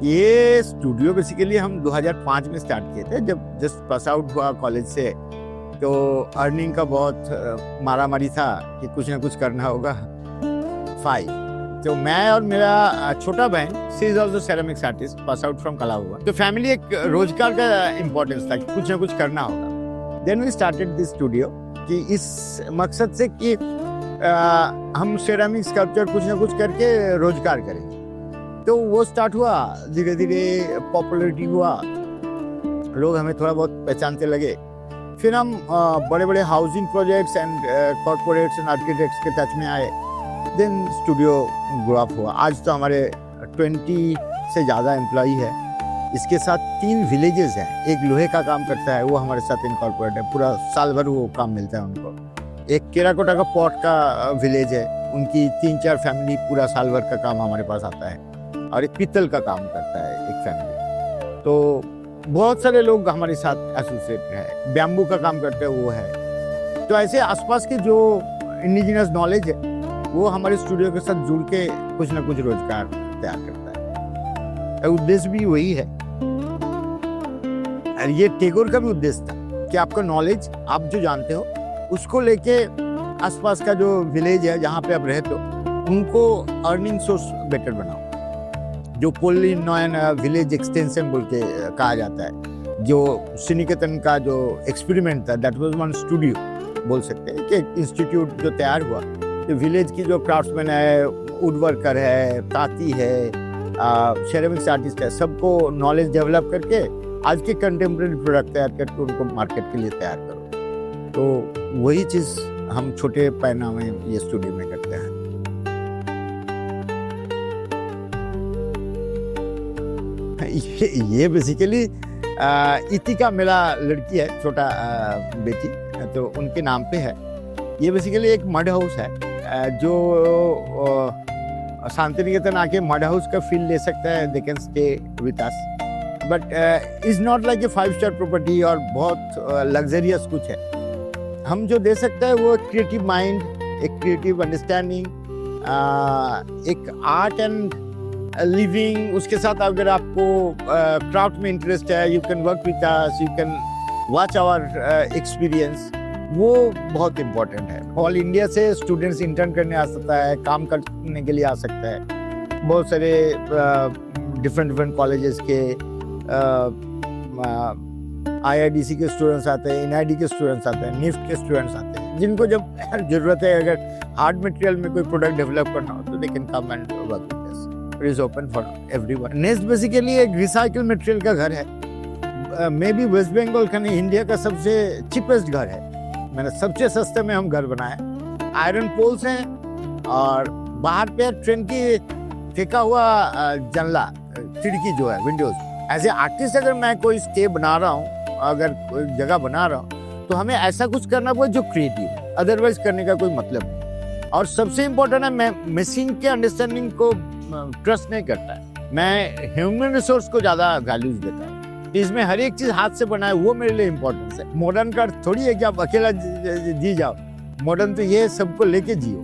ये studio basically हम 2005 में स्टार्ट किए थे, जब जस्ट पास आउट हुआ कॉलेज से। तो अर्निंग का बहुत मारामारी था कि कुछ ना कुछ करना होगा। 5 तो मैं और मेरा छोटा बहन, she is also ceramics artist, pass out from कला हुआ। तो फैमिली एक रोजगार का इम्पोर्टेंस था कि कुछ ना कुछ करना होगा। Then we started this studio कि इस मकसद से कि हम सेरामिक स्कल्पचर कुछ ना कुछ करके रोजगार करेंगे। तो वो स्टार्ट हुआ, धीरे धीरे पॉपुलरिटी हुआ, लोग हमें थोड़ा बहुत पहचानते लगे। फिर हम बड़े बड़े housing projects and corporates and architects के टच में आए। देन स्टूडियो ग्रो अप हुआ। आज तो हमारे 20 से ज़्यादा एम्प्लॉई है। इसके साथ 3 विलेजेस हैं। एक लोहे का काम करता है, वो हमारे साथ इनकॉर्पोरेट है, पूरा साल भर वो काम मिलता है उनको। एक केराकोटा का पॉट का विलेज है, उनकी 3-4 फैमिली पूरा साल भर का काम हमारे पास आता है। और एक पीतल का काम करता है एक फैमिली। तो बहुत सारे लोग हमारे साथ एसोसिएट है। बैम्बू का काम करते हैं वो है। तो ऐसे आसपास के जो इंडिजिनस नॉलेज है वो हमारे स्टूडियो के साथ जुड़ के कुछ ना कुछ रोजगार तैयार करता है। उद्देश्य भी वही है, और ये टैगोर का भी उद्देश्य था कि आपका नॉलेज, आप जो जानते हो उसको लेके आसपास का जो विलेज है जहाँ पे आप रहते हो उनको अर्निंग सोर्स बेटर बनाओ। जो पोली नॉयन विलेज एक्सटेंशन बोल के कहा जाता है, जो सिनिकेतन का जो एक्सपेरिमेंट था, दैट वाज वन स्टूडियो बोल सकते हैं कि इंस्टीट्यूट जो तैयार हुआ। तो विलेज की जो क्राफ्ट्समैन है, वुड वर्कर है, ताती है, सेरामिक्स आर्टिस्ट है, सबको नॉलेज डेवलप करके आज के कंटेम्प्रेरी प्रोडक्ट तैयार करके उनको मार्केट के लिए तैयार करो। तो वही चीज़ हम छोटे पैमाने में ये स्टूडियो में करते हैं। ये बेसिकली इतिका मेरा लड़की है, छोटा बेटी, तो उनके नाम पे है। ये बेसिकली एक मड हाउस है जो शांति निकेतन आके मड हाउस का फील ले सकता है। They can stay with us, but is not like a five-star property और बहुत लग्जरियस कुछ है। हम जो दे सकते हैं वो क्रिएटिव माइंड, एक क्रिएटिव अंडरस्टैंडिंग, एक आर्ट एंड लिविंग। उसके साथ अगर आपको क्राफ्ट में इंटरेस्ट है, you can work with us, you can watch our experience. वो बहुत इम्पोर्टेंट है। ऑल इंडिया से स्टूडेंट्स इंटर्न करने आ सकता है, काम करने के लिए आ सकता है। बहुत सारे डिफरेंट कॉलेजेस के IIDC के स्टूडेंट्स आते हैं, NID के स्टूडेंट्स आते हैं, निफ्ट के स्टूडेंट्स आते हैं, जिनको जब जरूरत है, अगर हार्ड मटेरियल में कोई प्रोडक्ट डेवलप करना हो तो they can come and work with us. It is open for everyone. Nest basically एक रिसाइकल मटेरियल का घर है। मे बी वेस्ट बंगाल का नहीं, इंडिया का सबसे चिपेस्ट घर है। मैंने सबसे सस्ते में हम घर बनाए। आयरन पोल्स हैं और बाहर पे ट्रेन की फेंका हुआ जंगला, खिड़की जो है, विंडोज। एज ए आर्टिस्ट अगर मैं कोई स्टे बना रहा हूँ, अगर कोई जगह बना रहा हूँ, तो हमें ऐसा कुछ करना पड़े जो क्रिएटिव है, अदरवाइज करने का कोई मतलब नहीं। और सबसे इम्पोर्टेंट है, मैं मशीन के अंडरस्टैंडिंग को ट्रस्ट नहीं करता है, मैं ह्यूमन रिसोर्स को ज्यादा वैल्यूज देता है। इसमें हर एक चीज हाथ से बना है, वो मेरे लिए इम्पोर्टेंस है। मॉडर्न का थोड़ी है कि आप अकेला जी जाओ। मॉडर्न तो ये सबको लेके जियो।